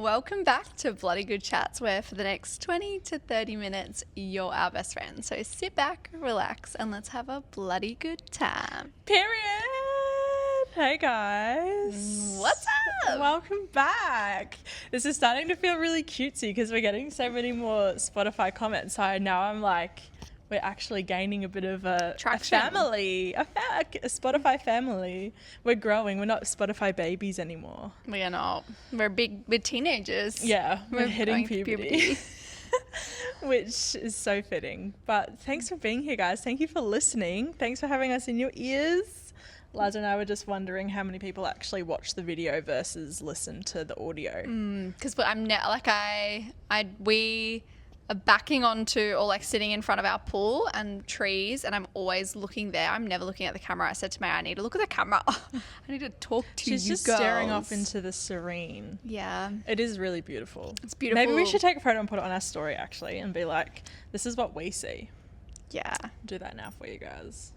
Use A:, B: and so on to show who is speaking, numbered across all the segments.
A: Welcome back to Bloody Good Chats, where for the next 20 to 30 minutes, you're our best friend. So sit back, relax, and let's have a bloody good time.
B: Period. Hey guys.
A: What's up?
B: Welcome back. This is starting to feel really cutesy because we're getting so many more Spotify comments. So now I'm like, we're actually gaining a bit of a family, a Spotify family. We're growing. We're not Spotify babies anymore.
A: We are not. We're teenagers.
B: Yeah, we're hitting
A: going through
B: puberty. Which is so fitting. But thanks for being here, guys. Thank you for listening. Thanks for having us in your ears. Laz and I were just wondering how many people actually watch the video versus listen to the audio.
A: Because we are backing onto or like sitting in front of our pool and trees, and I'm always looking there. I'm never looking at the camera. I said to May, I need to look at the camera. I need to talk to you girls.
B: She's just staring off into the serene.
A: Yeah.
B: It is really beautiful.
A: It's beautiful.
B: Maybe we should take a photo and put it on our story actually and be like, this is what we see.
A: Yeah.
B: Do that now for you guys.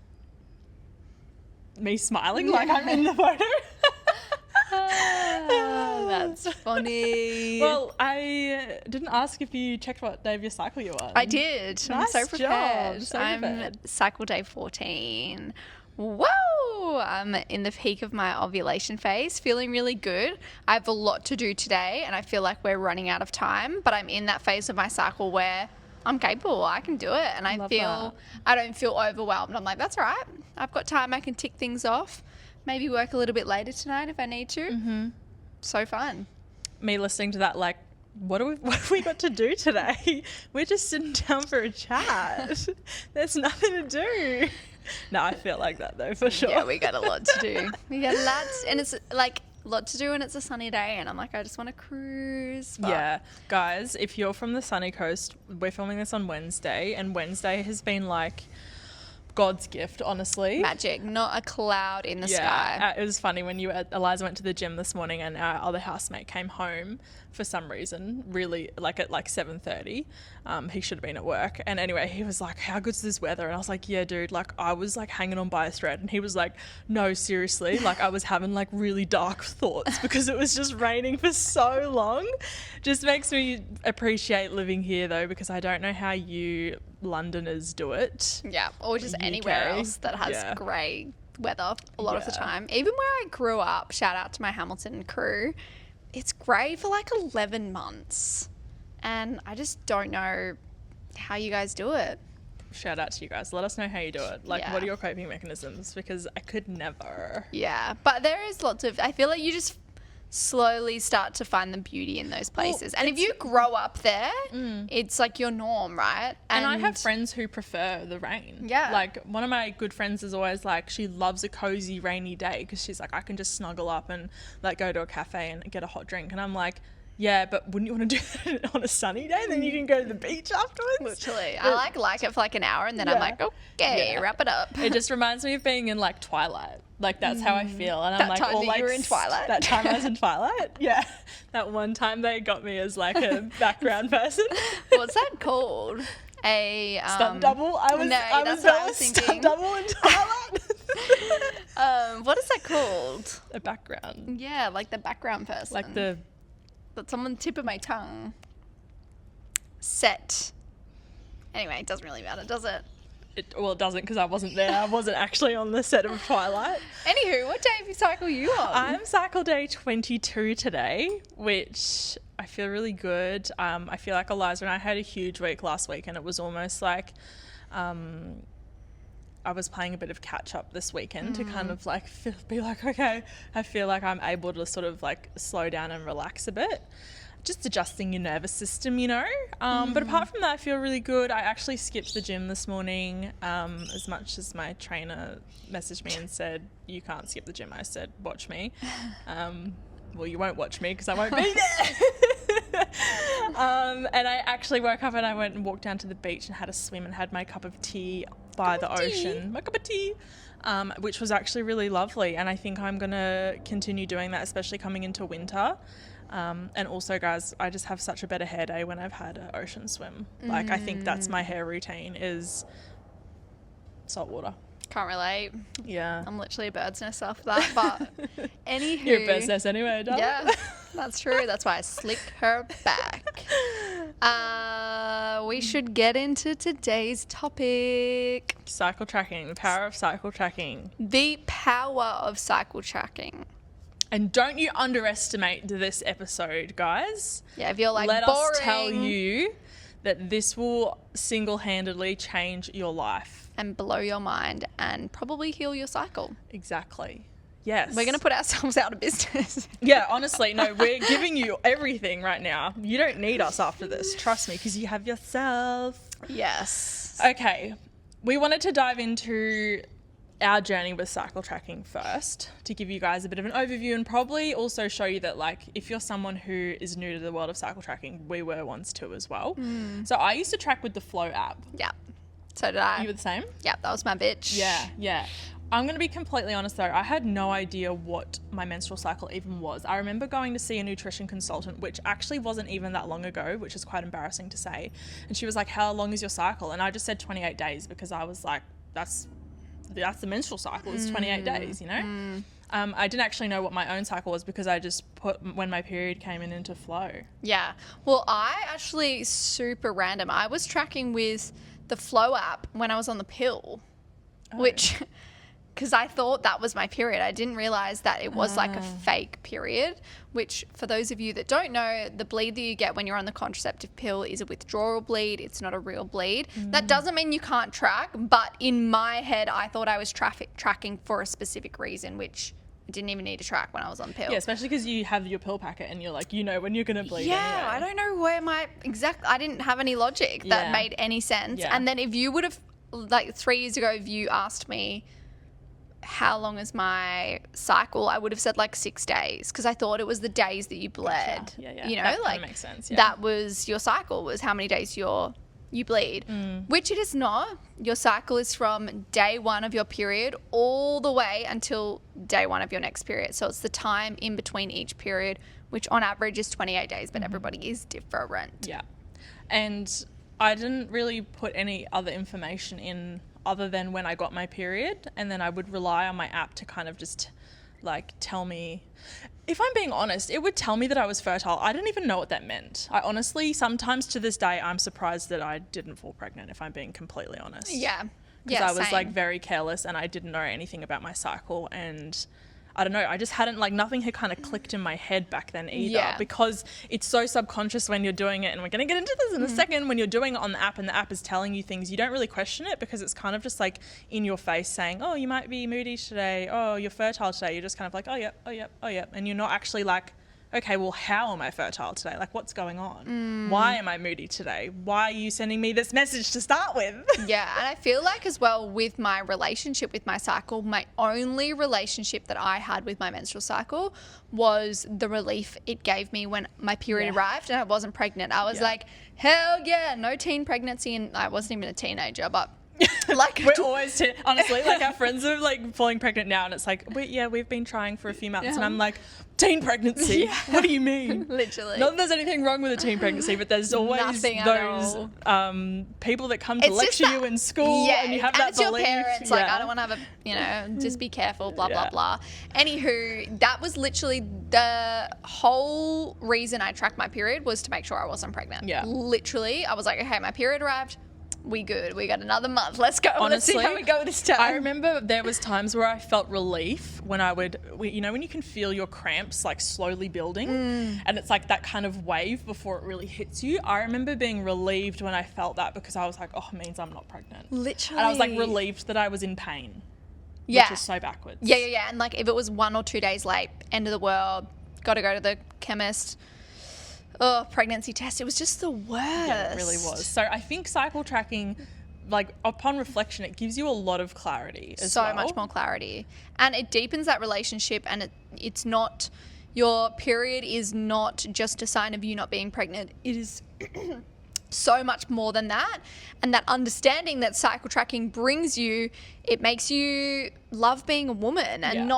B: Me smiling like I'm in the photo.
A: That's funny.
B: Well, I didn't ask if you checked what day of your cycle you're on.
A: I did. I'm
B: Nice
A: so prepared.
B: job. So
A: I'm
B: prepared.
A: cycle day 14. Whoa! I'm in the peak of my ovulation phase, feeling really good. I have a lot to do today, and I feel like we're running out of time, but I'm in that phase of my cycle where I'm capable. I can do it, and I don't feel overwhelmed. I'm like, that's all right. I've got time. I can tick things off. Maybe work a little bit later tonight if I need to. Mm-hmm. So fun.
B: Me listening to that, like, what have we got to do today? We're just sitting down for a chat. There's nothing to do. No, I feel like that though, for sure.
A: Yeah, we got a lot to do. We got lots, and it's like a lot to do, and it's a sunny day, and I'm like, I just want to cruise. But
B: yeah, guys, if you're from the sunny coast, we're filming this on Wednesday, and Wednesday has been like God's gift, honestly.
A: Magic, not a cloud in the sky.
B: It was funny when Eliza went to the gym this morning and our other housemate came home for some reason, really like at like 7:30. He should have been at work. And anyway, he was like, how good's this weather? And I was like, yeah, dude, like I was like hanging on by a thread. And he was like, no, seriously, like I was having like really dark thoughts because it was just raining for so long. Just makes me appreciate living here though, because I don't know how you Londoners do it.
A: Yeah, or just anywhere else that has grey weather a lot of the time. Even where I grew up, shout out to my Hamilton crew, it's grey for like 11 months. And I just don't know how you guys do it.
B: Shout out to you guys. Let us know how you do it. Like, what are your coping mechanisms? Because I could never.
A: Yeah, but there is lots of, I feel like you just slowly start to find the beauty in those places. And if you grow up there, it's like your norm, right?
B: And I have friends who prefer the rain.
A: Yeah.
B: Like one of my good friends is always like, she loves a cozy rainy day because she's like, I can just snuggle up and like go to a cafe and get a hot drink. And I'm like, yeah, but wouldn't you want to do that on a sunny day? Then you can go to the beach afterwards.
A: Literally. I like it for like an hour and then I'm like, okay, wrap it up.
B: It just reminds me of being in like Twilight. Like that's how I feel. And I'm like,
A: time
B: all
A: that
B: like
A: you were in Twilight?
B: That time I was in Twilight. Yeah. That one time they got me as like a background person.
A: What's that called? A
B: stunt double? I was
A: thinking.
B: Stunt double in Twilight.
A: What is that called?
B: A background.
A: Yeah, like the background person.
B: Like the...
A: That's on the tip of my tongue. Set. Anyway, it doesn't really matter, does it?
B: Well, it doesn't because I wasn't there. I wasn't actually on the set of Twilight.
A: Anywho, what day of your cycle are you on?
B: I'm cycle day 22 today, which I feel really good. I feel like Eliza and I had a huge week last week, and it was almost like I was playing a bit of catch up this weekend to kind of like be like, okay, I feel like I'm able to sort of like slow down and relax a bit. Just adjusting your nervous system, you know. But apart from that, I feel really good. I actually skipped the gym this morning, as much as my trainer messaged me and said, you can't skip the gym. I said, watch me. Well, you won't watch me because I won't be there. And I actually woke up and I went and walked down to the beach and had a swim and had my cup of tea by the ocean. My cup of tea. Which was actually really lovely. And I think I'm going to continue doing that, especially coming into winter. And also, guys, I just have such a better hair day when I've had an ocean swim. Like, I think that's my hair routine is salt water.
A: Can't relate.
B: Yeah.
A: I'm literally a bird's nest after that. But anywho.
B: You're a bird's nest anyway, darling.
A: Yeah. That's true. That's why I slick her back. We should get into today's topic.
B: Cycle tracking, the power of cycle tracking.
A: The power of cycle tracking.
B: And don't you underestimate this episode, guys.
A: Yeah, if you're like,
B: let
A: boring,
B: us tell you that this will single-handedly change your life.
A: and blow your mind and probably heal your cycle.
B: Exactly. Yes.
A: We're going to put ourselves out of business.
B: Yeah, honestly, no, we're giving you everything right now. You don't need us after this. Trust me, because you have yourself.
A: Yes.
B: Okay. We wanted to dive into our journey with cycle tracking first to give you guys a bit of an overview and probably also show you that, like, if you're someone who is new to the world of cycle tracking, we were once too as well. So I used to track with the Flow app.
A: Yeah. So did I.
B: You were the same?
A: Yeah, that was my bitch.
B: Yeah. I'm going to be completely honest though, I had no idea what my menstrual cycle even was. I remember going to see a nutrition consultant, which actually wasn't even that long ago, which is quite embarrassing to say. And she was like, how long is your cycle? And I just said 28 days because I was like, that's the menstrual cycle, is 28 days, you know? I didn't actually know what my own cycle was because I just put when my period came into Flow.
A: Yeah. Well, I actually, super random, I was tracking with the Flow app when I was on the pill, which... because I thought that was my period. I didn't realize that it was like a fake period, which for those of you that don't know, the bleed that you get when you're on the contraceptive pill is a withdrawal bleed. It's not a real bleed. That doesn't mean you can't track, but in my head, I thought I was tracking for a specific reason, which I didn't even need to track when I was on the pill.
B: Yeah, especially because you have your pill packet and you're like, you know when you're going to bleed
A: Yeah,
B: anyway.
A: I don't know where I didn't have any logic that made any sense.
B: Yeah.
A: And then if you would have, like 3 years ago, if you asked me, how long is my cycle, I would have said like 6 days because I thought it was the days that you bled.
B: Gotcha. Yeah.
A: You know,
B: that
A: like
B: makes sense. Yeah.
A: that was your cycle, was how many days you bleed, which it is not. Your cycle is from day one of your period all the way until day one of your next period. So it's the time in between each period, which on average is 28 days, but everybody is different.
B: Yeah. And I didn't really put any other information in other than when I got my period, and then I would rely on my app to kind of just like tell me, if I'm being honest, it would tell me that I was fertile. I didn't even know what that meant. I honestly, sometimes to this day, I'm surprised that I didn't fall pregnant, if I'm being completely honest.
A: Yeah.
B: Because I was
A: same.
B: like very careless and I didn't know anything about my cycle, and I don't know, I just hadn't, like, nothing had kind of clicked in my head back then either.
A: Yeah.
B: Because it's so subconscious when you're doing it, and we're going to get into this in a second, when you're doing it on the app and the app is telling you things, you don't really question it because it's kind of just like in your face saying, oh, you might be moody today, oh, you're fertile today. You're just kind of like, oh, yep, oh, yep, oh, yep. And you're not actually like, okay, well, how am I fertile today? Like, what's going on? Why am I moody today? Why are you sending me this message to start with?
A: Yeah, and I feel like as well with my relationship with my cycle, my only relationship that I had with my menstrual cycle was the relief it gave me when my period arrived and I wasn't pregnant. I was like, hell yeah, no teen pregnancy, and I wasn't even a teenager, but like
B: We're always, honestly, like our friends are like falling pregnant now, and it's like, we've been trying for a few months, and I'm like, teen pregnancy? What do you mean?
A: literally.
B: Not that there's anything wrong with a teen pregnancy, but there's always
A: Nothing at
B: those people that come to
A: It's just
B: lecture you
A: that-
B: in school, and you have that
A: it's
B: belief.
A: your parents, like, I don't want to have just be careful, blah, blah, blah. Anywho, that was literally the whole reason I tracked my period, was to make sure I wasn't pregnant.
B: Yeah.
A: Literally, I was like, okay, my period arrived. We good. We got another month. Let's go. Let's see
B: Honestly,
A: how we go this time.
B: I remember there was times where I felt relief when I would, you know, when you can feel your cramps like slowly building, and it's like that kind of wave before it really hits you. I remember being relieved when I felt that, because I was like, oh, it means I'm not pregnant.
A: Literally.
B: And I was like relieved that I was in pain.
A: Yeah.
B: Which is so backwards.
A: Yeah. And like if it was 1 or 2 days late, end of the world, got to go to the chemist. Oh, pregnancy test. It was just the worst.
B: Yeah, it really was. So I think cycle tracking, like upon reflection, it gives you a lot of clarity as well.
A: So much more clarity. And it deepens that relationship, and it's not, your period is not just a sign of you not being pregnant. It is so much more than that. And that understanding that cycle tracking brings you, it makes you love being a woman and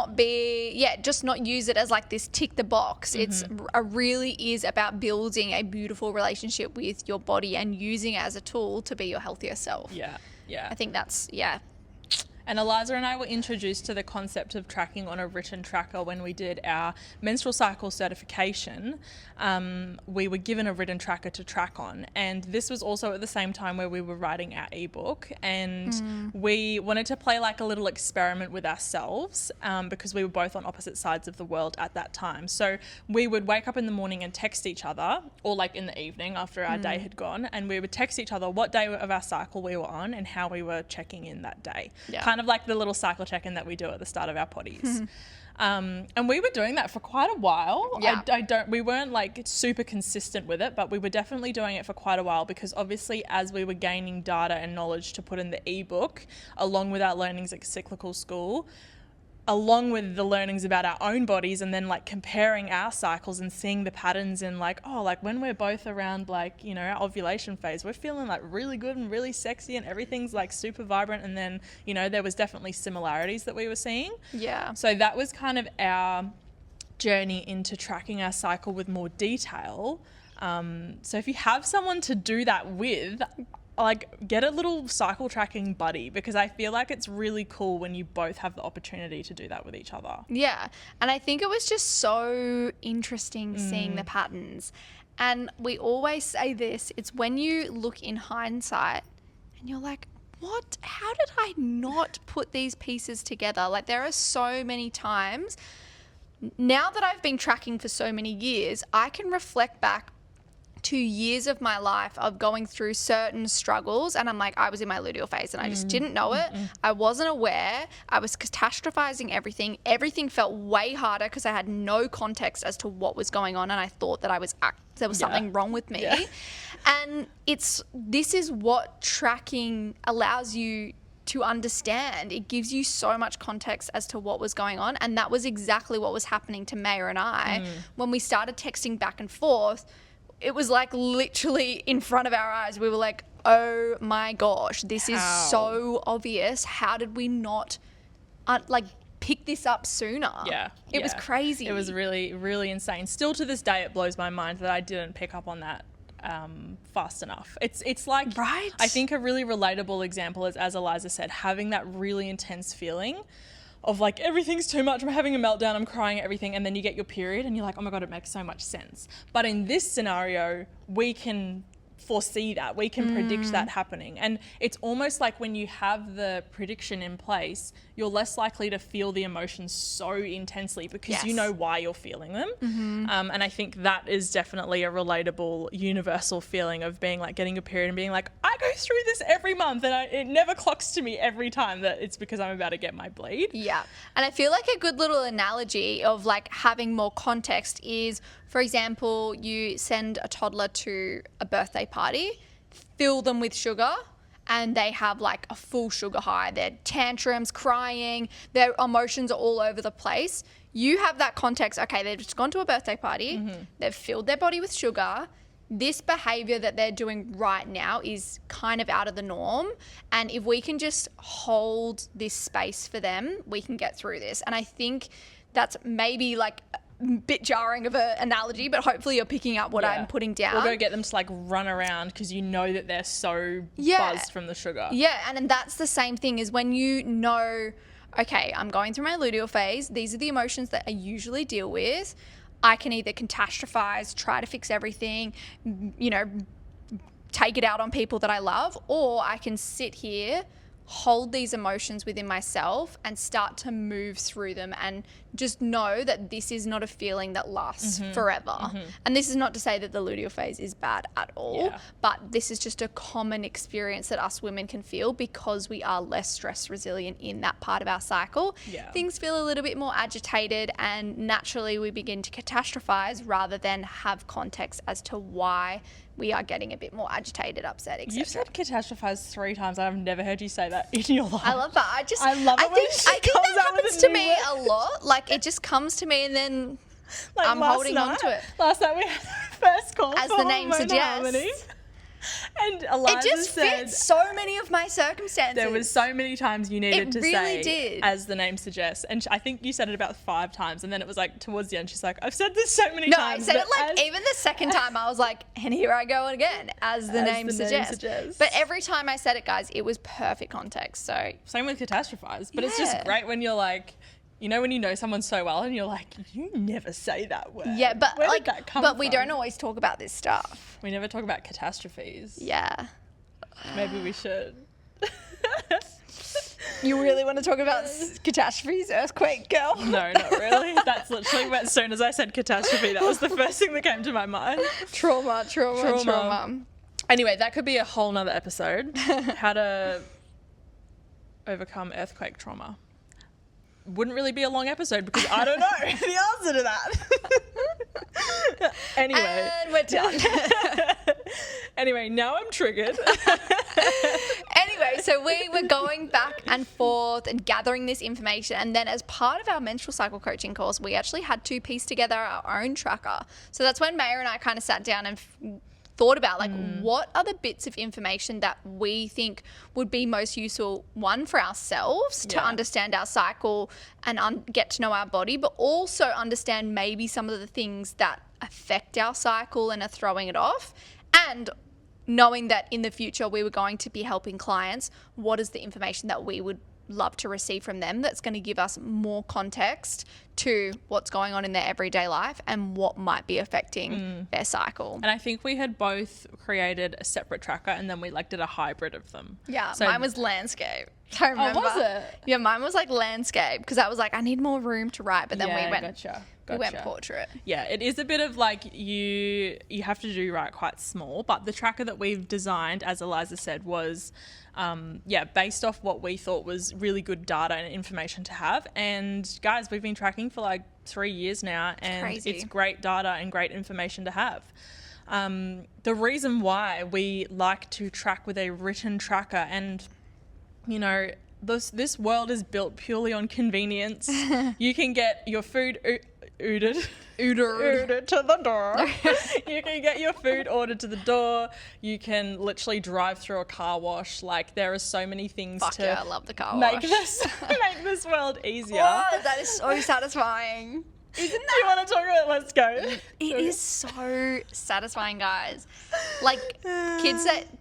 A: just not use it as like this tick the box. It's really is about building a beautiful relationship with your body and using it as a tool to be your healthier self.
B: Yeah.
A: I think that's,
B: And Eliza and I were introduced to the concept of tracking on a written tracker when we did our menstrual cycle certification. We were given a written tracker to track on. And this was also at the same time where we were writing our ebook. And we wanted to play like a little experiment with ourselves because we were both on opposite sides of the world at that time. So we would wake up in the morning and text each other, or like in the evening after our day had gone, and we would text each other what day of our cycle we were on and how we were checking in that day.
A: Yeah.
B: Kind of like the little cycle check-in that we do at the start of our potties. And we were doing that for quite a while.
A: Yeah.
B: We weren't like super consistent with it, but we were definitely doing it for quite a while because obviously as we were gaining data and knowledge to put in the ebook, along with our learnings at Cyclical School, along with the learnings about our own bodies, and then like comparing our cycles and seeing the patterns in like, oh, like when we're both around like, you know, our ovulation phase, we're feeling like really good and really sexy and everything's like super vibrant. And then, you know, there was definitely similarities that we were seeing.
A: Yeah.
B: So that was kind of our journey into tracking our cycle with more detail. So if you have someone to do that with, like, get a little cycle tracking buddy, because I feel like it's really cool when you both have the opportunity to do that with each other.
A: Yeah. And I think it was just so interesting seeing the patterns. And we always say this, it's when you look in hindsight and you're like, what? How did I not put these pieces together? Like, there are so many times now that I've been tracking for so many years, I can reflect back 2 years of my life of going through certain struggles, and I'm like, I was in my luteal phase and I just didn't know it. I wasn't aware. I was catastrophizing everything. Everything felt way harder because I had no context as to what was going on, and I thought that there was something wrong with me. Yeah. And this is what tracking allows you to understand. It gives you so much context as to what was going on, and that was exactly what was happening to Maya and I when we started texting back and forth. It was like literally in front of our eyes. We were like, oh my gosh, this is so obvious. How did we not pick this up sooner?
B: Yeah.
A: It was crazy.
B: It was really, really insane. Still to this day, it blows my mind that I didn't pick up on that fast enough. It's like,
A: right?
B: I think a really relatable example is, as Eliza said, having that really intense feeling of like, everything's too much, I'm having a meltdown, I'm crying at everything, and then you get your period and you're like, oh my God, it makes so much sense. But in this scenario, we can foresee that, we can predict that happening. And it's almost like when you have the prediction in place, you're less likely to feel the emotions so intensely because you know why you're feeling them. And I think that is definitely a relatable, universal feeling of being like getting a period and being like, I go through this every month and it never clocks to me every time that it's because I'm about to get my bleed.
A: Yeah. And I feel like a good little analogy of like having more context is, for example, you send a toddler to a birthday party, fill them with sugar, and they have like a full sugar high. They're tantrums, crying, their emotions are all over the place. You have that context. Okay, they've just gone to a birthday party. They've filled their body with sugar. This behavior that they're doing right now is kind of out of the norm. And if we can just hold this space for them, we can get through this. And I think that's maybe like bit jarring of an analogy, but hopefully you're picking up what I'm putting down.
B: Or go get them to like run around because you know that they're so buzzed from the sugar.
A: Yeah, and that's the same thing as when you know, okay, I'm going through my luteal phase. These are the emotions that I usually deal with. I can either catastrophize, try to fix everything, you know, take it out on people that I love, or I can sit here, hold these emotions within myself and start to move through them and just know that this is not a feeling that lasts forever. And this is not to say that the luteal phase is bad at all, but this is just a common experience that us women can feel because we are less stress resilient in that part of our cycle. Things feel a little bit more agitated and naturally we begin to catastrophize rather than have context as to why we are getting a bit more agitated, upset, etc.
B: You've said catastrophize 3 times. I've never heard you say that in your life.
A: I love that. I
B: love it
A: I think that happens to me a lot. Like, it just comes to me and then I'm holding on to it.
B: Last night we had our first call
A: as
B: for
A: the name
B: Hormone
A: suggests.
B: Harmony. And Eliza
A: It just
B: said
A: fits so many of my circumstances.
B: there was so many times you needed to
A: really
B: say,
A: did.
B: as the name suggests. And I think you said it about 5 times. And then it was like towards the end, she's like, I've said this so many
A: No, I
B: times.
A: said it
B: but
A: like even the second time I was like, and here I go again, as the name suggests. But every time I said it, guys, it was perfect context. So
B: Same with catastrophize. But it's just
A: Yeah.
B: great when you're like, you know, when you know someone so well and you're like, you never say that word.
A: yeah, but
B: Where
A: like,
B: did that come
A: but we
B: from?
A: don't always talk about this stuff.
B: We never talk about catastrophes.
A: Yeah.
B: Maybe we should.
A: You really want to talk about catastrophes, earthquake, girl?
B: No, not really. That's literally as soon as I said catastrophe, that was the first thing that came to my mind.
A: Trauma.
B: Anyway, that could be a whole nother episode. How to overcome earthquake trauma. Wouldn't really be a long episode because I don't know the answer to that. Anyway.
A: And we're done.
B: Anyway, now I'm triggered.
A: Anyway, so we were going back and forth and gathering this information. And then as part of our menstrual cycle coaching course, we actually had to piece together our own tracker. So that's when Maya and I kind of sat down and thought about like what are the bits of information that we think would be most useful, one for ourselves to understand our cycle and get to know our body, but also understand maybe some of the things that affect our cycle and are throwing it off. And knowing that in the future we were going to be helping clients, what is the information that we would love to receive from them that's going to give us more context to what's going on in their everyday life and what might be affecting their cycle.
B: And I think we had both created a separate tracker and then we like did a hybrid of them.
A: Yeah,
B: So-
A: mine was landscape. I remember.
B: was it?
A: Yeah, mine was like landscape because I was like, I need more room to write, but then
B: Yeah,
A: we went
B: gotcha.
A: we went portrait.
B: Yeah, it is a bit of like you have to do right quite small, but the tracker that we've designed, as Eliza said, was based off what we thought was really good data and information to have. And guys, we've been tracking for like 3 years now, and
A: crazy.
B: it's great data and great information to have. The reason why we like to track with a written tracker, and you know, this world is built purely on convenience. You can get your food ordered to the door. You can get your food ordered to the door. You can literally drive through a car wash. Like there are so many things
A: Fuck
B: to
A: yeah, I love the car
B: make
A: wash.
B: make this world easier.
A: Oh, that is so satisfying. Isn't
B: Do you want to talk about it? Let's go.
A: It is so satisfying, guys. Like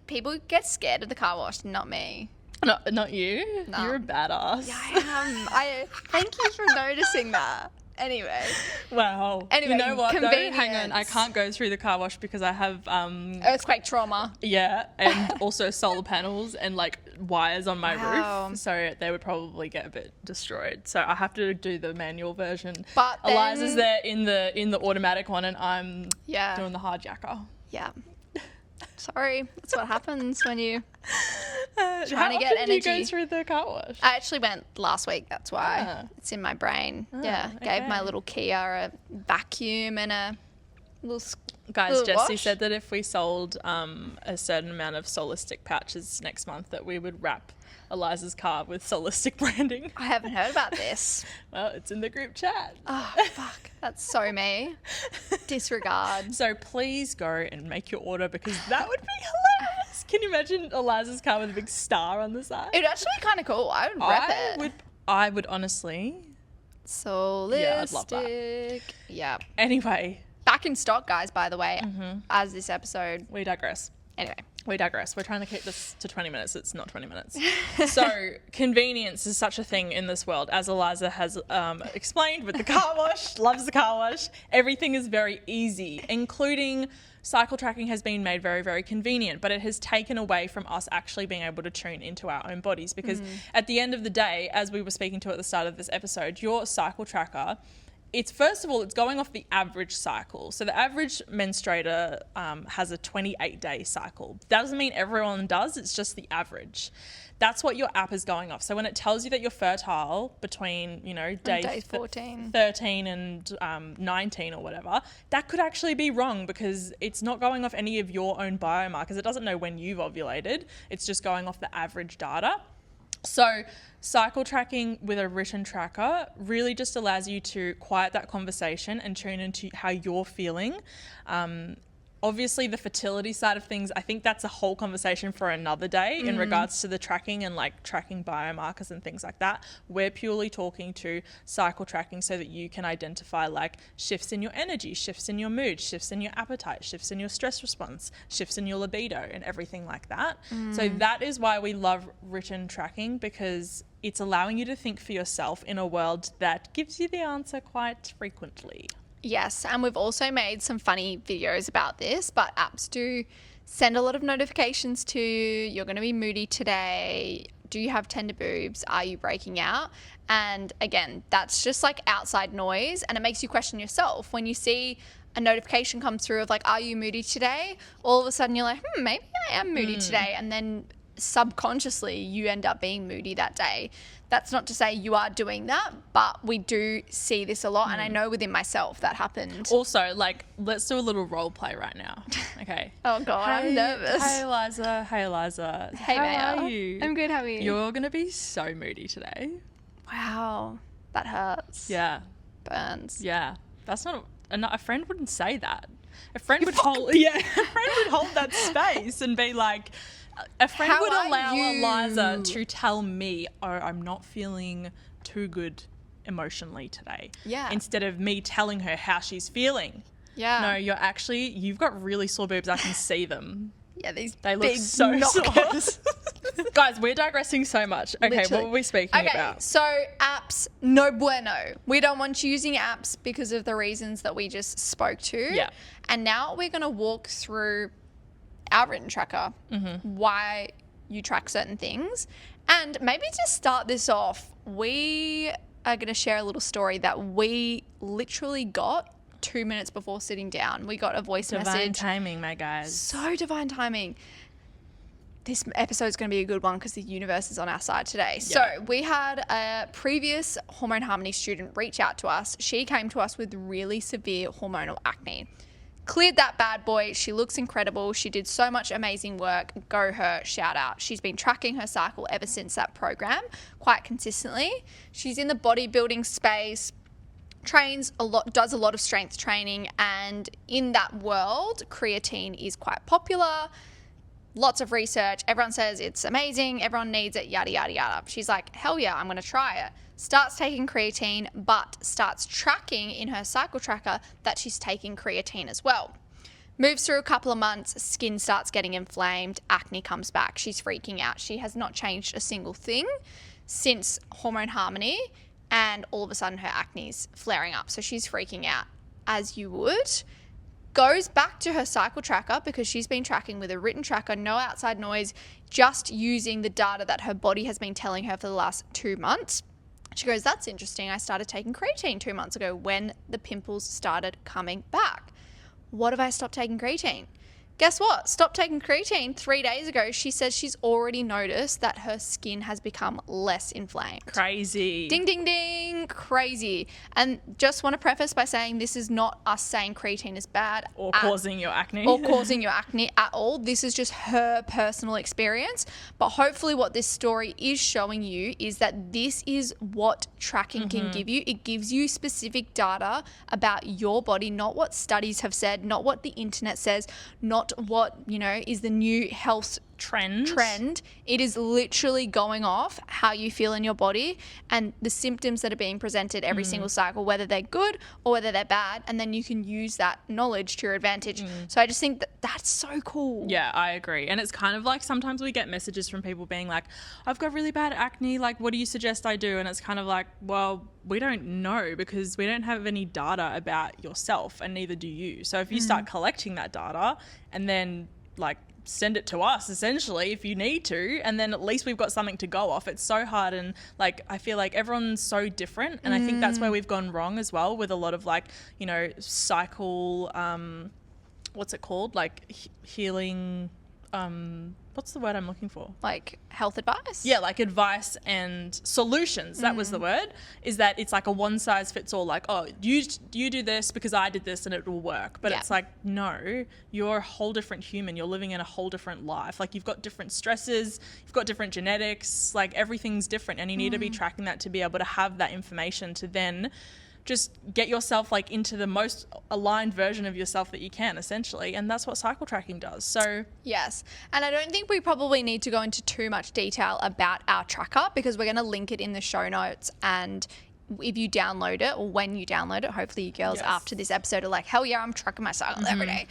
A: people get scared of the car wash, not me.
B: Not you.
A: No.
B: You're a badass.
A: Yeah, I am. I thank you for noticing that. Anyway,
B: Wow.
A: Anyway,
B: you know what? Though? Hang on.
A: convenience.
B: I can't go through the car wash because I have
A: earthquake trauma.
B: yeah, and also solar panels and like wires on my
A: Wow.
B: roof, so they would probably get a bit destroyed. So I have to do the manual version.
A: But then-
B: Eliza's there in the automatic one, and I'm
A: Yeah.
B: doing the hardjacker.
A: Yeah. Sorry, that's what happens when you.
B: How
A: Trying to get
B: often do you go
A: energy.
B: through the car wash?
A: I actually went last week. That's why
B: Ah.
A: it's in my brain. Yeah, gave my
B: okay.
A: little Kia a vacuum and a little.
B: Guys,
A: little
B: Jessie
A: wash.
B: said that if we sold a certain amount of Solistic pouches next month, that we would wrap Eliza's car with Solistic branding.
A: I haven't heard about this.
B: Well, it's in the group chat.
A: Oh fuck, that's so me. Disregard.
B: So please go and make your order because that would be hilarious. Can you imagine Eliza's car with a big star on the side?
A: It'd actually be kind of cool. I would rep it.
B: I would honestly.
A: Solistic.
B: Yeah, I'd love that.
A: Yeah.
B: Anyway,
A: Back in stock, guys, by the way,
B: Mm-hmm.
A: as this episode.
B: we digress.
A: Anyway.
B: We digress. We're trying to keep this to 20 minutes. It's not 20 minutes. So convenience is such a thing in this world, as Eliza has explained with the car wash, loves the car wash. Everything is very easy, including cycle tracking has been made very, very convenient, but it has taken away from us actually being able to tune into our own bodies because at the end of the day, as we were speaking to at the start of this episode, your cycle tracker, it's first of all, it's going off the average cycle. So the average menstruator has a 28-day cycle. That doesn't mean everyone does, it's just the average. That's what your app is going off. So when it tells you that you're fertile between, you know,
A: Day 14.
B: 13 and 19 or whatever, that could actually be wrong because it's not going off any of your own biomarkers. It doesn't know when you've ovulated. It's just going off the average data. So cycle tracking with a written tracker really just allows you to quiet that conversation and tune into how you're feeling obviously the fertility side of things, I think that's a whole conversation for another day in regards to the tracking and like tracking biomarkers and things like that. We're purely talking to cycle tracking so that you can identify like shifts in your energy, shifts in your mood, shifts in your appetite, shifts in your stress response, shifts in your libido and everything like that. So that is why we love written tracking, because it's allowing you to think for yourself in a world that gives you the answer quite frequently.
A: Yes, and we've also made some funny videos about this, but apps do send a lot of notifications to you're going to be moody today. Do you have tender boobs? Are you breaking out? And again, that's just like outside noise, and it makes you question yourself. When you see a notification come through of like, are you moody today? All of a sudden you're like, maybe I am moody today. And then subconsciously you end up being moody that day. That's not to say you are doing that, but we do see this a lot. And I know within myself that happened.
B: Also, like, let's do a little role play right now. Okay.
A: Oh God, I'm nervous.
B: Hey, Eliza. Hey, Eliza.
A: Hey,
B: how
A: Maya.
B: are you?
A: I'm good, how are you?
B: You're going to be so moody today.
A: Wow, that hurts.
B: Yeah.
A: Burns.
B: Yeah. That's not a friend wouldn't say that. A friend would hold that space and be like, a friend
A: How
B: would
A: are
B: allow
A: you?
B: Eliza to tell me, oh, I'm not feeling too good emotionally today.
A: Yeah.
B: Instead of me telling her how she's feeling.
A: Yeah.
B: No, you've got really sore boobs. I can see them.
A: Yeah, these
B: They look
A: big
B: so
A: knockers.
B: sore. Guys, we're digressing so much. Okay,
A: Literally.
B: what were we speaking about?
A: So apps, no bueno. We don't want you using apps because of the reasons that we just spoke to.
B: Yeah.
A: And now we're going to walk through our written tracker, why you track certain things. And maybe to start this off, we are going to share a little story that we literally got 2 minutes before sitting down. We got a voice
B: Divine
A: message.
B: timing, my guys.
A: So divine timing. This episode is going to be a good one because the universe is on our side today.
B: Yeah.
A: So we had a previous Hormone Harmony student reach out to us. She came to us with really severe hormonal acne. Cleared that bad boy. She looks incredible. She did so much amazing work. Go her, shout out. She's been tracking her cycle ever since that program quite consistently. She's in the bodybuilding space, trains a lot, does a lot of strength training, and in that world, creatine is quite popular. Lots of research. Everyone says it's amazing. Everyone needs it, yada, yada, yada. She's like, hell yeah, I'm going to try it. Starts taking creatine, but starts tracking in her cycle tracker that she's taking creatine as well. Moves through a couple of months, skin starts getting inflamed, acne comes back. She's freaking out. She has not changed a single thing since Hormone Harmony, and all of a sudden her acne's flaring up. So she's freaking out, as you would. Goes back to her cycle tracker because she's been tracking with a written tracker, no outside noise, just using the data that her body has been telling her for the last 2 months. She goes, that's interesting. I started taking creatine 2 months ago when the pimples started coming back. What if I stopped taking creatine? Guess what? Stopped taking creatine 3 days ago. She says she's already noticed that her skin has become less inflamed.
B: Crazy.
A: Ding, ding, ding. Crazy. And just want to preface by saying this is not us saying creatine is bad.
B: Or causing your acne.
A: Or causing your acne at all. This is just her personal experience. But hopefully what this story is showing you is that this is what tracking can give you. It gives you specific data about your body, not what studies have said, not what the internet says, not what, is the new health trend. It is literally going off how you feel in your body and the symptoms that are being presented every single cycle, whether they're good or whether they're bad, and then you can use that knowledge to your advantage. So I just think that that's so cool.
B: Yeah, I agree. And it's kind of like sometimes we get messages from people being like, I've got really bad acne, like what do you suggest I do? And it's kind of like, well, we don't know because we don't have any data about yourself, and neither do you. So if you start collecting that data and then like send it to us essentially if you need to, and then at least we've got something to go off. It's so hard, and like I feel like everyone's so different, and I think that's where we've gone wrong as well with a lot of like cycle what's it called, like healing, what's the word I'm looking for?
A: Like health advice?
B: Yeah, like advice and solutions. That was the word. Is that it's like a one size fits all, like, oh, you do this because I did this and it will work. But it's like, no, you're a whole different human. You're living in a whole different life. Like you've got different stresses, you've got different genetics, like everything's different, and you need to be tracking that to be able to have that information to then just get yourself like into the most aligned version of yourself that you can, essentially. And that's what cycle tracking does. So
A: yes. And I don't think we probably need to go into too much detail about our tracker, because we're going to link it in the show notes. And if you download it, or when you download it, hopefully you girls after this episode are like, hell yeah, I'm tracking my cycle every day.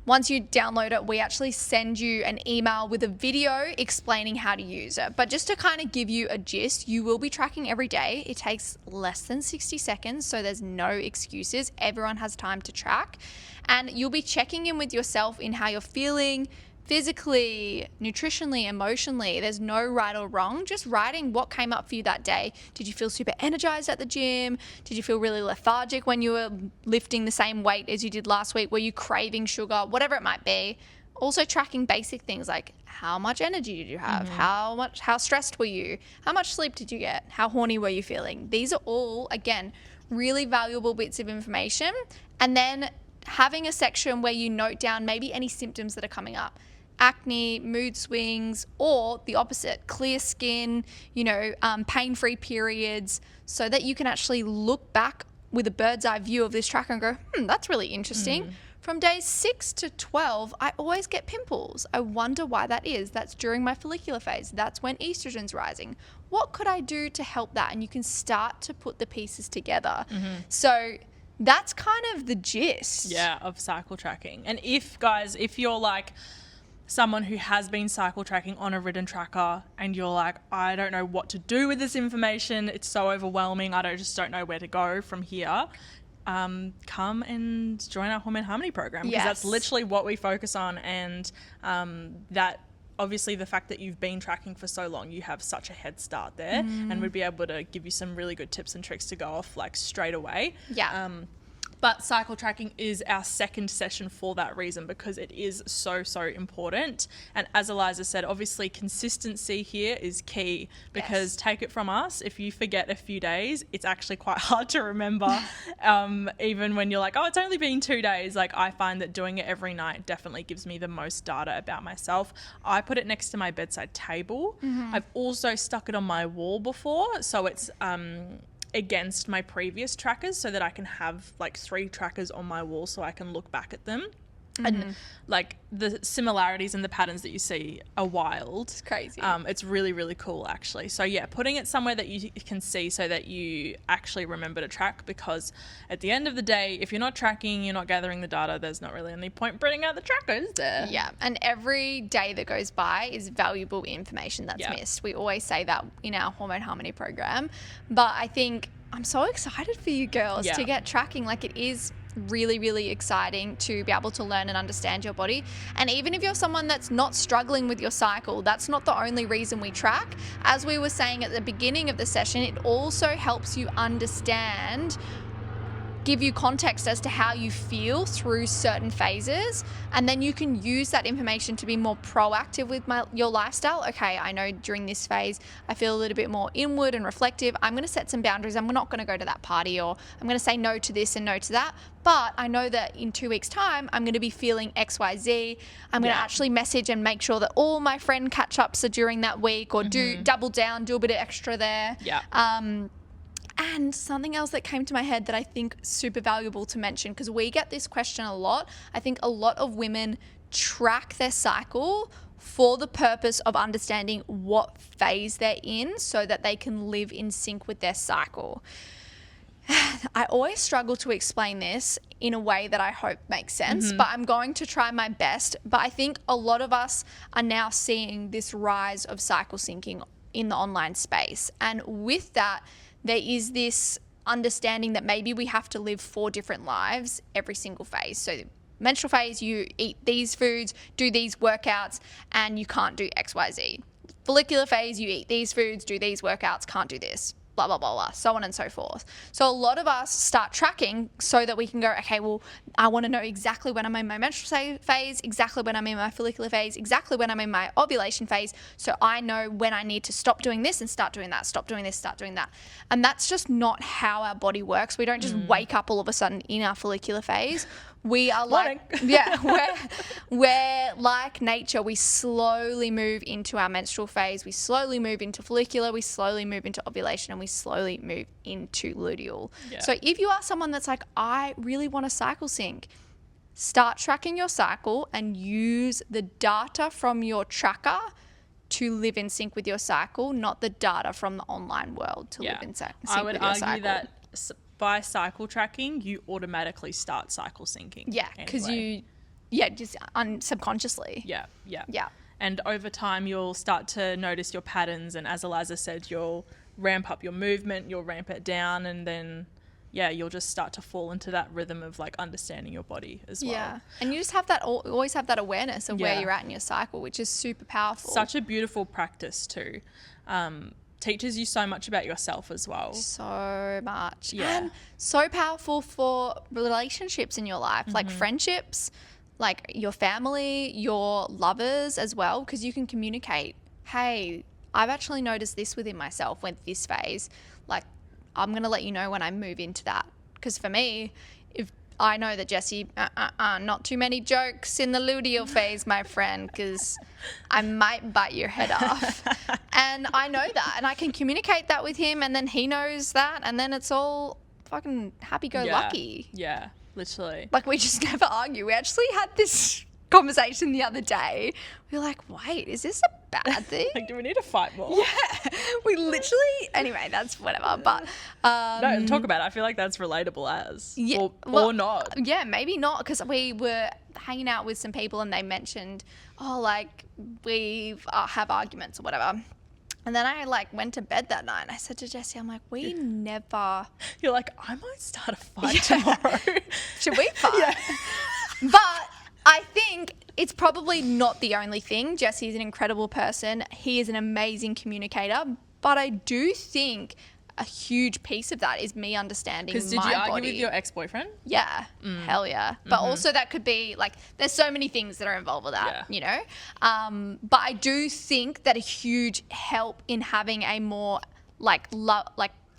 A: Once you download it, we actually send you an email with a video explaining how to use it. But just to kind of give you a gist, you will be tracking every day. It takes less than 60 seconds, so there's no excuses. Everyone has time to track. And you'll be checking in with yourself in how you're feeling physically, nutritionally, emotionally. There's no right or wrong, just writing what came up for you that day. Did you feel super energized at the gym? Did you feel really lethargic when you were lifting the same weight as you did last week? Were you craving sugar? Whatever it might be. Also tracking basic things like how much energy did you have? How stressed were you? How much sleep did you get? How horny were you feeling? These are all, again, really valuable bits of information. And then having a section where you note down maybe any symptoms that are coming up. Acne, mood swings, or the opposite, clear skin, pain-free periods, so that you can actually look back with a bird's eye view of this tracker and go, that's really interesting. From days 6 to 12, I always get pimples. I wonder why that is. That's during my follicular phase. That's when estrogen's rising. What could I do to help that? And you can start to put the pieces together. So that's kind of the gist.
B: Yeah, of cycle tracking. And if you're like someone who has been cycle tracking on a written tracker and you're like, I don't know what to do with this information, it's so overwhelming, I just don't know where to go from here, come and join our Hormone Harmony program, because that's literally what we focus on. And that obviously the fact that you've been tracking for so long, you have such a head start there, and we'd be able to give you some really good tips and tricks to go off like straight away. But cycle tracking is our second session for that reason, because it is so, so important. And as Eliza said, obviously consistency here is key, because take it from us, if you forget a few days, it's actually quite hard to remember. Even when you're like, oh, it's only been 2 days. Like, I find that doing it every night definitely gives me the most data about myself. I put it next to my bedside table. I've also stuck it on my wall before. So it's against my previous trackers, so that I can have like 3 trackers on my wall so I can look back at them. And like the similarities and the patterns that you see are wild.
A: It's crazy.
B: It's really, really cool, actually. So yeah, putting it somewhere that you can see so that you actually remember to track, because at the end of the day, if you're not tracking, you're not gathering the data, there's not really any point printing out the trackers there.
A: Yeah, and every day that goes by is valuable information that's missed. We always say that in our Hormone Harmony program. But I think I'm so excited for you girls to get tracking. Like, it is really, really exciting to be able to learn and understand your body. And even if you're someone that's not struggling with your cycle, that's not the only reason we track. As we were saying at the beginning of the session, it also helps you understand, give you context as to how you feel through certain phases, and then you can use that information to be more proactive with your lifestyle. Okay, I know during this phase I feel a little bit more inward and reflective. I'm going to set some boundaries. I'm not going to go to that party, or I'm going to say no to this and no to that. But I know that in 2 weeks' time I'm going to be feeling XYZ. I'm going to actually message and make sure that all my friend catch-ups are during that week, or do double down, do a bit of extra there. And something else that came to my head that I think super valuable to mention, because we get this question a lot. I think a lot of women track their cycle for the purpose of understanding what phase they're in, so that they can live in sync with their cycle. I always struggle to explain this in a way that I hope makes sense, but I'm going to try my best. But I think a lot of us are now seeing this rise of cycle syncing in the online space. And with that, there is this understanding that maybe we have to live 4 different lives every single phase. So menstrual phase, you eat these foods, do these workouts, and you can't do XYZ. Follicular phase, you eat these foods, do these workouts, can't do this. Blah, blah, blah, blah, so on and so forth. So a lot of us start tracking so that we can go, okay, well, I want to know exactly when I'm in my menstrual phase, exactly when I'm in my follicular phase, exactly when I'm in my ovulation phase, so I know when I need to stop doing this and start doing that, stop doing this, start doing that. And that's just not how our body works. We don't just wake up all of a sudden in our follicular phase. We are like, we're we're like nature. We slowly move into our menstrual phase. We slowly move into follicular. We slowly move into ovulation, and we slowly move into luteal.
B: Yeah.
A: So if you are someone that's like, I really want to cycle sync, start tracking your cycle and use the data from your tracker to live in sync with your cycle, not the data from the online world to live in sync with your cycle.
B: I would argue that by cycle tracking, you automatically start cycle syncing.
A: Yeah, because
B: anyway.
A: just subconsciously.
B: Yeah.
A: Yeah.
B: And over time, you'll start to notice your patterns. And as Eliza said, you'll ramp up your movement, you'll ramp it down, and then, you'll just start to fall into that rhythm of like understanding your body as well.
A: Yeah. And you just have that, always have that awareness of where
B: Yeah.
A: you're at in your cycle, which is super powerful.
B: Such a beautiful practice too. Teaches you so much about yourself as well.
A: So much.
B: Yeah.
A: And so powerful for relationships in your life, like friendships, like your family, your lovers as well, because you can communicate, hey, I've actually noticed this within myself with this phase. Like, I'm going to let you know when I move into that. Because for me, if I know that Jessie, not too many jokes in the luteal phase, my friend, because I might bite your head off. And I know that, and I can communicate that with him, and then he knows that, and then it's all fucking happy-go-lucky.
B: Yeah, literally.
A: Like, we just never argue. We actually had this conversation the other day. We were like, wait, is this a bad thing?
B: Like, do we need to fight more?
A: Yeah. We literally, anyway, that's whatever. But
B: No, talk about it. I feel like that's relatable as.
A: Yeah,
B: Or not.
A: Yeah, maybe not, because we were hanging out with some people and they mentioned, oh, like, we have arguments or whatever. And then I like went to bed that night and I said to Jessie, I'm like, we never.
B: You're like, I might start a fight tomorrow.
A: Should we fight?
B: Yeah.
A: But I think it's probably not the only thing. Jesse's an incredible person. He is an amazing communicator. But I do think a huge piece of that is me understanding my body.
B: Because did you argue with your ex-boyfriend?
A: Yeah, hell yeah. But also that could be like, there's so many things that are involved with that, you know? But I do think that a huge help in having a more like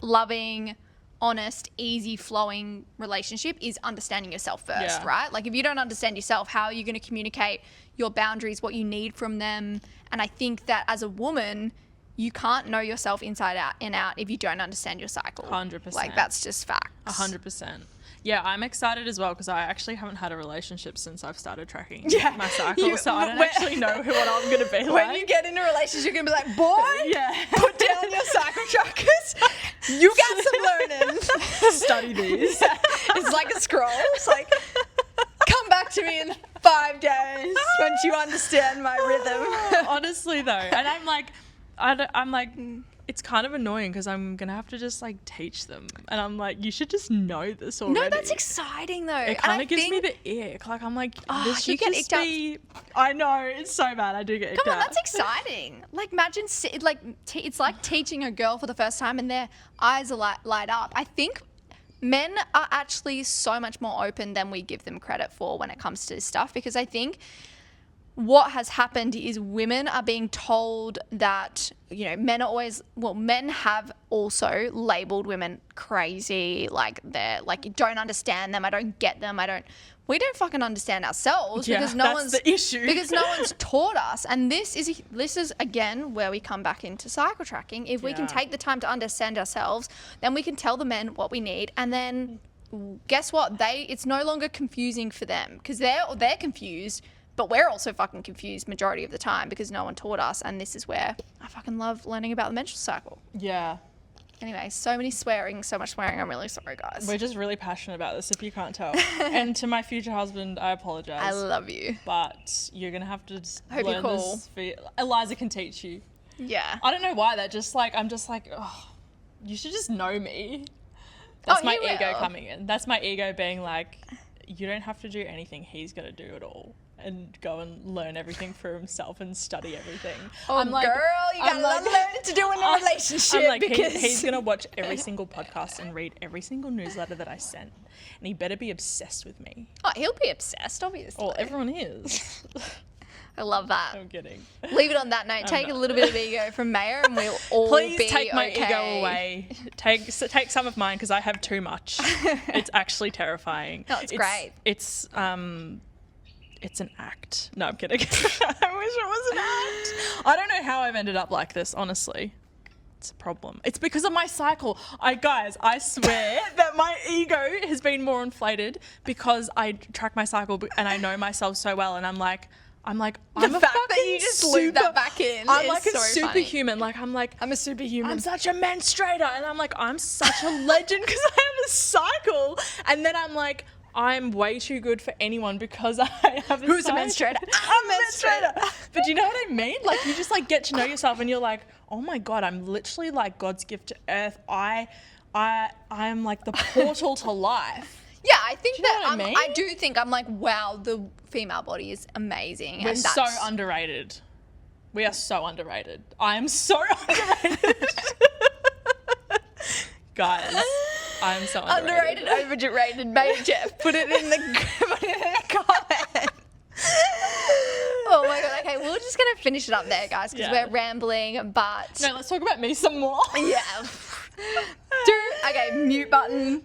A: loving, honest, easy flowing relationship is understanding yourself first, right? Like if you don't understand yourself, how are you going to communicate your boundaries, what you need from them? And I think that as a woman, you can't know yourself inside out and out if you don't understand your cycle.
B: 100%.
A: Like that's just facts.
B: 100%. Yeah, I'm excited as well because I actually haven't had a relationship since I've started tracking my cycle, so I don't actually know what I'm going to be like.
A: When you get in a relationship, you're going to be like, boy, put down your cycle trackers. You got some learning.
B: Study these.
A: It's like a scroll. It's like, come back to me in 5 days once you understand my rhythm.
B: Honestly, though. And I'm like, it's kind of annoying because I'm going to have to just like teach them. And I'm like, you should just know this already.
A: No, that's exciting though.
B: It kind of gives me the ick. Like, I'm like, this should
A: you get
B: just
A: icked
B: be... I know, it's so bad. I do get icked
A: Come on,
B: out.
A: that's exciting. Like, imagine, it's like teaching a girl for the first time and their eyes are light up. I think men are actually so much more open than we give them credit for when it comes to this stuff, because I think what has happened is women are being told that, you know, men have also labeled women crazy, like they're like, you don't understand them, I don't get them, we don't fucking understand ourselves because
B: that's the issue.
A: because no one's taught us. And this is again where we come back into cycle tracking. If we can take the time to understand ourselves, then we can tell the men what we need, and then guess what? It's no longer confusing for them because they're confused. But we're also fucking confused majority of the time because no one taught us. And this is where I fucking love learning about the menstrual cycle.
B: Yeah.
A: Anyway, so much swearing. I'm really sorry, guys.
B: We're just really passionate about this, if you can't tell. And to my future husband, I apologize.
A: I love you.
B: But you're going to have to just
A: Hope
B: learn
A: you're cool.
B: this. Eliza can teach you.
A: Yeah.
B: I don't know why. I'm just like, oh, you should just know me. That's my ego coming in. That's my ego being like, you don't have to do anything. He's going to do it all. And go and learn everything for himself and study everything.
A: Oh,
B: I'm like,
A: girl, you got a lot of learning to do in a relationship.
B: I'm like,
A: because
B: he's going to watch every single podcast and read every single newsletter that I sent. And he better be obsessed with me.
A: Oh, he'll be obsessed, obviously.
B: Oh, everyone is.
A: I love that.
B: I'm kidding.
A: Leave it on that note. Take a little bit of ego from Mayor and we'll all
B: Please
A: be
B: take my
A: okay.
B: ego away. Take some of mine because I have too much. It's actually terrifying.
A: No, it's great.
B: it's an act. No, I'm kidding. I wish it was an act. I don't know how I've ended up like this, honestly. It's a problem. It's because of my cycle. Guys, I swear that my ego has been more inflated because I track my cycle and I know myself so well, and I'm like, I'm a
A: fact that
B: fucking
A: you just loop that back in
B: I'm
A: is
B: like a
A: so
B: superhuman. Like
A: I'm a superhuman.
B: I'm such a menstruator, and I'm like, I'm such a legend because I have a cycle, and then I'm like, I'm way too good for anyone because I have a
A: Who's a
B: cycle.
A: menstruator?
B: I'm a menstruator. But do you know what I mean? Like, you just like get to know yourself, and you're like, oh my God, I'm literally like God's gift to earth. I am like the portal to life.
A: Yeah, I think
B: Do you know
A: that
B: what I mean?
A: I do think I'm like, wow, the female body is amazing.
B: We're
A: and
B: so
A: that's
B: underrated. We are so underrated. I am so underrated. Guys, I'm so underrated.
A: overrated, mate, Jeff. Put it in the comment. Oh my God. Okay, we're just gonna finish it up there, guys, because
B: Yeah.
A: we're rambling. But
B: No, let's talk about me some more.
A: yeah, okay, mute button.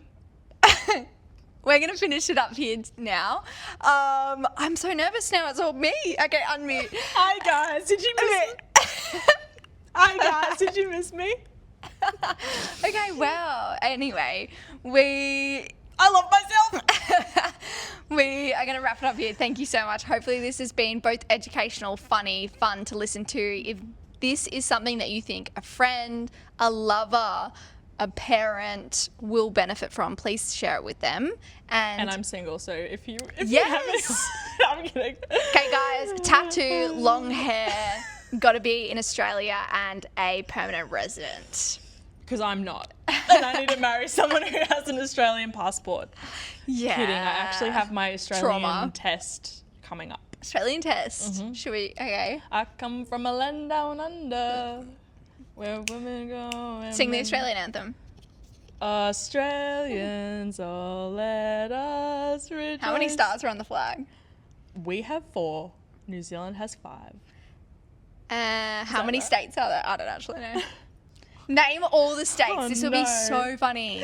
A: We're gonna finish it up here now. I'm so nervous now. It's all me. Okay, unmute.
B: Hi guys, did you miss me? Hi guys, did you miss me?
A: Okay, well, anyway,
B: I love myself.
A: we are going to wrap it up here. Thank you so much. Hopefully this has been both educational, funny, fun to listen to. If this is something that you think a friend, a lover, a parent will benefit from, please share it with them.
B: And I'm single, so if you have
A: Yes.
B: any, I'm kidding.
A: Okay, guys, tattoo, long hair, got to be in Australia and a permanent resident.
B: Because I'm not. And I need to marry someone who has an Australian passport.
A: Yeah.
B: Kidding. I actually have my Australian
A: Trauma.
B: test coming up.
A: Australian test. Should we? Okay.
B: I come from a land down under where women go and
A: Sing the
B: men-
A: Australian anthem.
B: Australians, oh let us rejoice.
A: How many stars are on the flag?
B: We have 4. New Zealand has 5.
A: How
B: that
A: many
B: right?
A: states are there? I don't actually know. Name all the states.
B: Oh,
A: This will be
B: no.
A: so funny.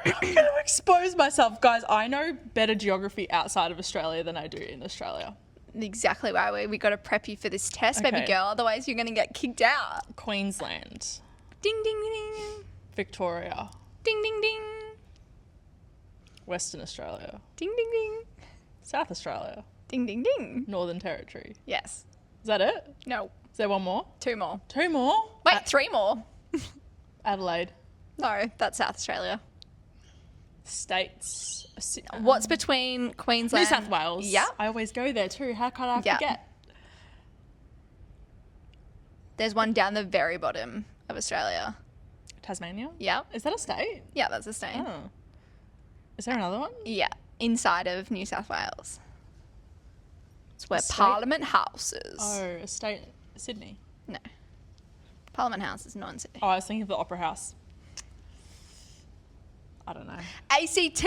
B: I'm going to expose myself. Guys, I know better geography outside of Australia than I do in Australia.
A: Exactly why we got to prep you for this test, baby
B: Okay.
A: girl. Otherwise, you're going to get kicked out.
B: Queensland,
A: Ding, ding, ding.
B: Victoria,
A: Ding, ding, ding.
B: Western Australia,
A: Ding, ding, ding.
B: South Australia,
A: Ding, ding, ding.
B: Northern Territory.
A: Yes.
B: Is that it?
A: No.
B: Is there one more?
A: 2 more.
B: 2 more?
A: Wait, 3 more.
B: Adelaide.
A: No, that's South Australia.
B: States.
A: What's between Queensland?
B: New South Wales.
A: Yeah.
B: I always go there too. How could I
A: Yeah.
B: forget?
A: There's one down the very bottom of Australia.
B: Tasmania?
A: Yeah.
B: Is that a state?
A: Yeah, that's a state.
B: Oh. Is there another one?
A: Yeah, inside of New South Wales. It's where
B: State?
A: Parliament House is.
B: Oh, a state. Sydney.
A: No. Parliament House is not in Sydney.
B: Oh, I was thinking of the Opera House. I don't know.
A: ACT,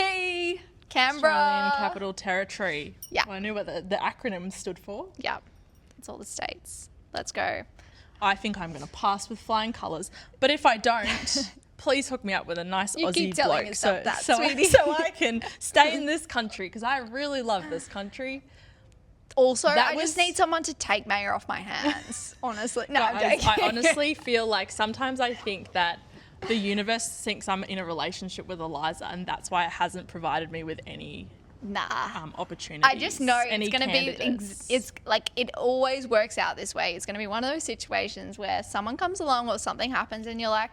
A: Canberra.
B: Australian Capital Territory.
A: Yeah.
B: Well, I knew what the acronym stood for.
A: Yeah, that's all the states. Let's go.
B: I think I'm going to pass with flying colours. But if I don't, please hook me up with a nice
A: You
B: Aussie
A: keep telling
B: bloke
A: yourself that,
B: so
A: sweetie.
B: I can stay in this country because I really love this country.
A: Also,
B: That
A: I
B: was-
A: just need someone to take Mayor off my hands. Honestly, no, I'm
B: Guys,
A: joking.
B: I honestly feel like sometimes I think that the universe thinks I'm in a relationship with Eliza, and that's why it hasn't provided me with any
A: nah.
B: opportunities.
A: I just know
B: any
A: it's going to be,
B: candidates.
A: it's like, it always works out this way. It's going to be one of those situations where someone comes along or something happens and you're like,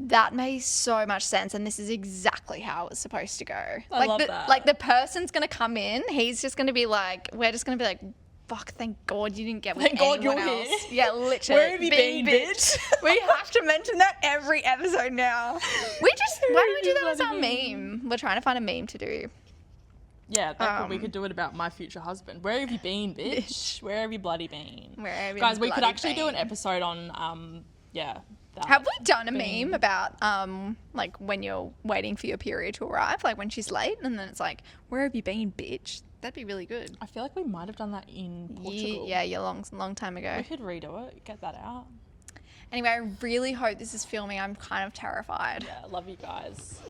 A: that makes so much sense, and this is exactly how it's supposed to go.
B: I love that.
A: Like the person's going to come in, he's just going to be like, we're just going to be like, fuck, thank God you didn't get with
B: Thank God
A: anyone
B: you're
A: else.
B: here.
A: Yeah, literally.
B: Where have you been, bitch?
A: We have to mention that every episode now. Why don't we do that as our
B: Bloody
A: meme? We're trying to find a meme to do.
B: Yeah, we could do it about my future husband. Where have you been, bitch? Where have you bloody been?
A: Where have you
B: Guys, we could
A: bloody
B: actually do an
A: been?
B: episode on, that.
A: Have we done a
B: Being-
A: meme about like when you're waiting for your period to arrive, like when she's late, and then it's like, where have you been, bitch? That'd be really good.
B: I feel like we might have done that in Portugal.
A: Yeah, long time ago.
B: We could redo it, get that out.
A: Anyway, I really hope this is filming. I'm kind of terrified.
B: Yeah, love you guys.